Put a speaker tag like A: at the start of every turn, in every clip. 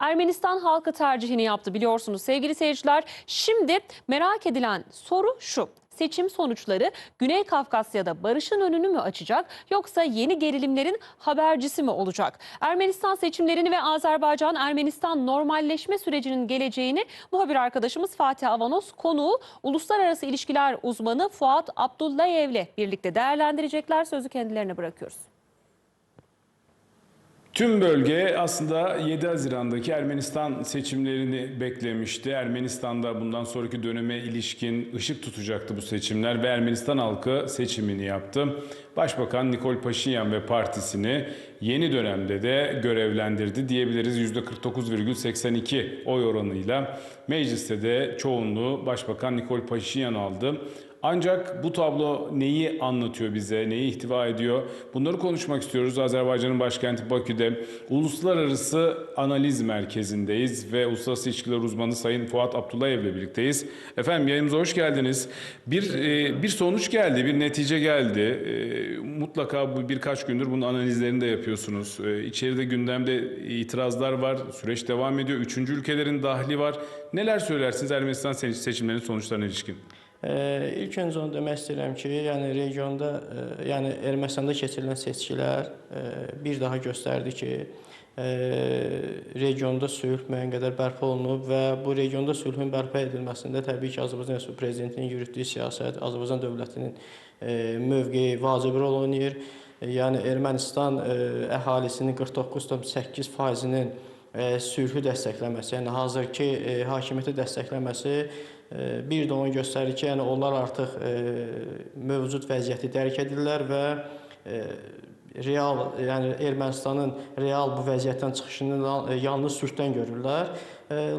A: Ermenistan halkı tercihini yaptı biliyorsunuz sevgili seyirciler. Şimdi merak edilen soru şu. Seçim sonuçları Güney Kafkasya'da barışın önünü mü açacak yoksa yeni gerilimlerin habercisi mi olacak? Ermenistan seçimlerini ve Azerbaycan-Ermenistan normalleşme sürecinin geleceğini muhabir arkadaşımız Fatih Avanos konuğu uluslararası ilişkiler uzmanı Fuat Abdullayev'le birlikte değerlendirecekler. Sözü kendilerine bırakıyoruz.
B: Tüm bölge aslında 7 Haziran'daki Ermenistan seçimlerini beklemişti. Ermenistan'da bundan sonraki döneme ilişkin ışık tutacaktı bu seçimler ve Ermenistan halkı seçimini yaptı. Başbakan Nikol Paşinyan ve partisini yeni dönemde de görevlendirdi diyebiliriz. %49,82 oy oranıyla mecliste de çoğunluğu Başbakan Nikol Paşinyan aldı. Ancak bu tablo neyi anlatıyor bize, neyi ihtiva ediyor? Bunları konuşmak istiyoruz. Azerbaycan'ın başkenti Bakü'de Uluslararası Analiz Merkezi'ndeyiz ve Uluslararası İlişkiler Uzmanı Sayın Fuat Abdullayev ile birlikteyiz. Efendim yayınımıza hoş geldiniz. Bir sonuç geldi, bir netice geldi. Mutlaka bu birkaç gündür bunun analizlerini de yapıyorsunuz. İçeride gündemde itirazlar var, süreç devam ediyor. Üçüncü ülkelerin dahli var. Neler söylersiniz Ermenistan seçimlerinin sonuçlarına ilişkin?
C: İlk öncə onu demək istəyirəm ki, yəni regionda, yəni Ermənistanda keçirilən seçkilər bir daha göstərdi ki, regionda sülh müəyyən qədər bərpa olunub və bu regionda sülhün bərpa edilməsində təbii ki, Azərbaycan Respublikası Prezidentinin yürütdüyü siyasət, Azərbaycan dövlətinin mövqeyi vacib rol oynayır. Yəni Ermənistan əhalisinin 49,8%-nin sülhü dəstəkləməsi, yəni hazırki hakimiyyəti dəstəkləməsi bir də onu göstərir ki, yəni onlar artıq mövcud vəziyyəti dərk edirlər və real, yəni Ermənistanın real bu vəziyyətdən çıxışını yalnız sülhdən görürlər.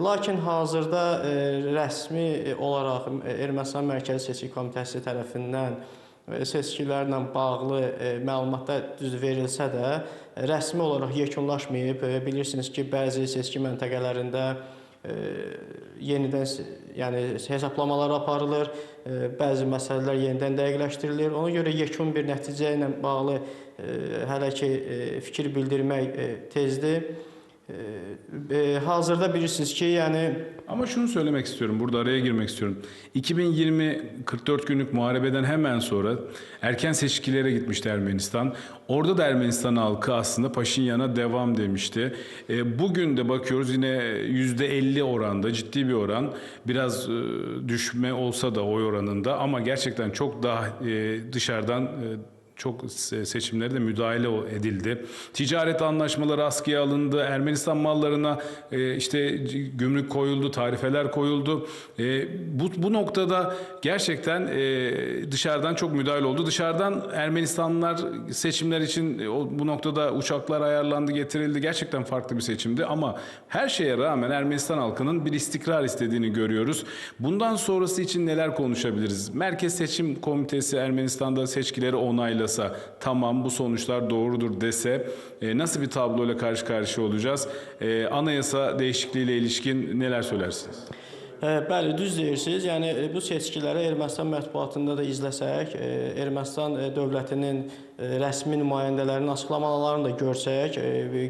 C: Lakin hazırda rəsmi olaraq Ermənistan Mərkəzi Seçki Komitəsi tərəfindən seçkilərlə bağlı məlumatlar düz verilsə də, rəsmi olaraq yekunlaşmayıb. Bilirsiniz ki, bəzi seçki məntəqələrində yenidən yəni hesablamalar aparılır, bəzi məsələlər yenidən dəqiqləşdirilir. Ona görə yekun bir nəticə ilə bağlı hələ ki fikir bildirmək tezdir. Hazırda bilirsiniz ki, yani...
B: Ama şunu söylemek istiyorum, burada araya girmek istiyorum. 2020 44 günlük muharebeden hemen sonra erken seçkilere gitmişti Ermenistan. Orada da Ermenistan halkı aslında Paşinyan'a devam demişti. Bugün de bakıyoruz yine %50 oranda, ciddi bir oran. Biraz düşme olsa da oy oranında ama gerçekten çok daha dışarıdan... Çok seçimlere de müdahale edildi. Ticaret anlaşmaları askıya alındı. Ermenistan mallarına işte gümrük koyuldu, tarifeler koyuldu. Bu noktada gerçekten dışarıdan çok müdahale oldu. Dışarıdan Ermenistanlılar seçimler için bu noktada uçaklar ayarlandı, getirildi. Gerçekten farklı bir seçimdi ama her şeye rağmen Ermenistan halkının bir istikrar istediğini görüyoruz. Bundan sonrası için neler konuşabiliriz? Merkez Seçim Komitesi Ermenistan'da seçkileri onayladı. Tamam bu sonuçlar doğrudur dese nasıl bir tabloyla karşı karşıya olacağız? Anayasa değişikliğiyle ilişkin neler söylersiniz?
C: Bəli, düz deyirsiniz. Yəni bu seçkiləri Ermənistan mətbuatında da izləsək, Ermənistan dövlətinin rəsmi nümayəndələrinin açıqlamalarını da görsək,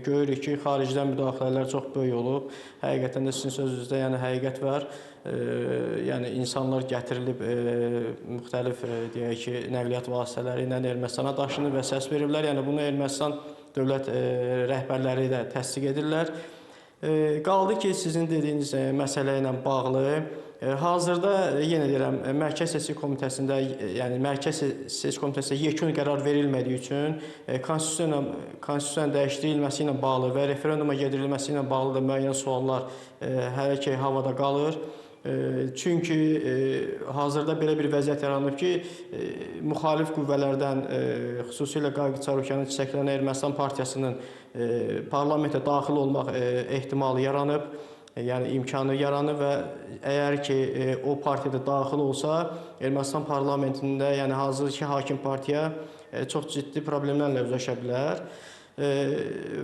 C: görürük ki, xaricdən müdaxilələr çox böyük olub. Həqiqətən də sizin sözünüzdə yəni həqiqət var. Yəni insanlar gətirilib müxtəlif deyək ki, nəqliyyat vasitələri ilə Ermənistana daşınıb və səs veriblər. Yəni bunu Ermənistan dövlət rəhbərləri də təsdiq edirlər. Qaldı ki, sizin dediyiniz məsələ ilə bağlı hazırda yenə deyirəm, Mərkəz Seçki Komitəsində, yəni Mərkəz Seçki Komitəsində yekun qərar verilmədiyi üçün konstitusiyanın dəyişdirilməsi ilə bağlı və referenduma gedirilməsi ilə bağlı da müəyyən suallar hələ ki havada qalır. Çünki hazırda belə bir vəziyyət yaranıb ki, müxalif qüvvələrdən, xüsusilə Qayğı Çarukyanın çiçəklənən Ermənistan Partiyasının parlamentə daxil olmaq ehtimalı yaranıb, yəni imkanı yaranıb və əgər ki, o partiyada daxil olsa, Ermənistan parlamentində, yəni hazırki hakim partiya çox ciddi problemlərlə üzləşə bilər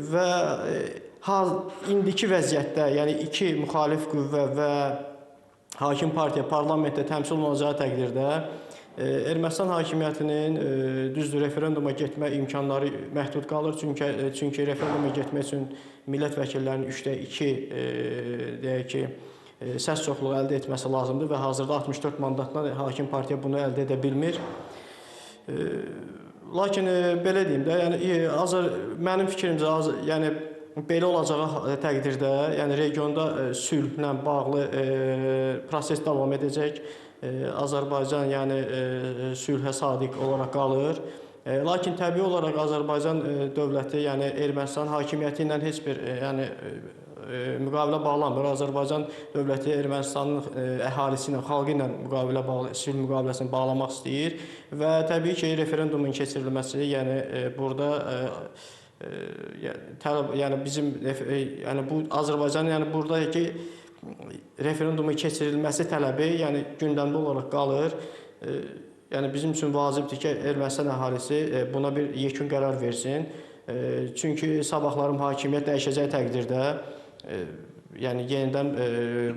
C: və indiki vəziyyətdə, yəni iki müxalif qüvvə və hakim partiya parlamentdə təmsil olunacağı təqdirdə Ermənistan hakimiyyətinin düzdür referenduma getmə imkanları məhdud qalır. Çünki referenduma getmək üçün millət vəkillərinin 3/2 deyək ki, səs çoxluğu əldə etməsi lazımdır və hazırda 64 mandatla hakim partiya bunu əldə edə bilmir. Lakin belə deyim də, yəni mənim fikrimcə yəni belə olacağı təqdirdə, yəni regionda sülhlə bağlı proses davam edəcək. Azərbaycan yəni sülhə sadiq olaraq qalır. Lakin təbii olaraq Azərbaycan dövləti, yəni Ermənistan hakimiyyəti ilə heç bir müqavilə bağlamır. Azərbaycan dövləti Ermənistanın əhalisi ilə, xalqı ilə sülh müqaviləsini bağlamaq istəyir və təbii ki, referendumun keçirilməsi, yəni burada yəni bizim bu Azərbaycanın yəni buradakı referendumun keçirilməsi tələbi yəni gündəmdə olaraq qalır. Yəni bizim üçün vacibdir ki, Ermənistan əhalisi buna bir yekun qərar versin. Çünki sabahlarım hakimiyyət dəyişəcək təqdirdə yəni yenidən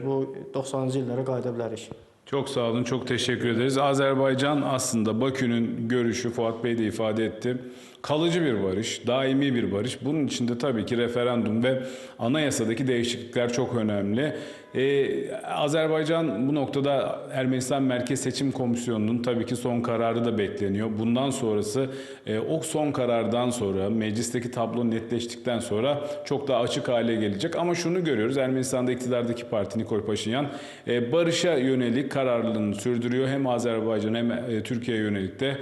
C: bu 90-cı illərə qayıda bilərik.
B: Çok sağ olun, çok teşekkür ederiz. Azerbaycan aslında Bakü'nün görüşü, Fuat Bey de ifade etti. Kalıcı bir barış, daimi bir barış. Bunun içinde tabii ki referandum ve anayasadaki değişiklikler çok önemli. Azerbaycan bu noktada Ermenistan Merkez Seçim Komisyonu'nun tabii ki son kararı da bekleniyor. Bundan sonrası o son karardan sonra meclisteki tablo netleştikten sonra çok daha açık hale gelecek. Ama şunu görüyoruz, Ermenistan'da iktidardaki parti Nikol Paşinyan barışa yönelik kararlılığını sürdürüyor. Hem Azerbaycan hem Türkiye'ye yönelik de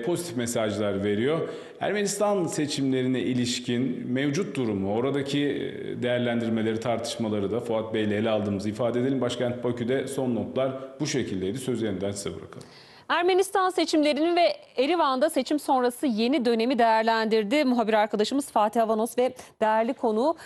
B: pozitif mesajlar veriyor. Ermenistan seçimlerine ilişkin mevcut durumu, oradaki değerlendirmeleri, tartışmaları da Fuat Bey ile ele aldığımızı ifade edelim. Başkent Bakü'de son notlar bu şekildeydi. Sözü yeniden size bırakalım.
A: Ermenistan seçimlerini ve Erivan'da seçim sonrası yeni dönemi değerlendirdi. Muhabir arkadaşımız Fatih Avanos ve değerli konuğu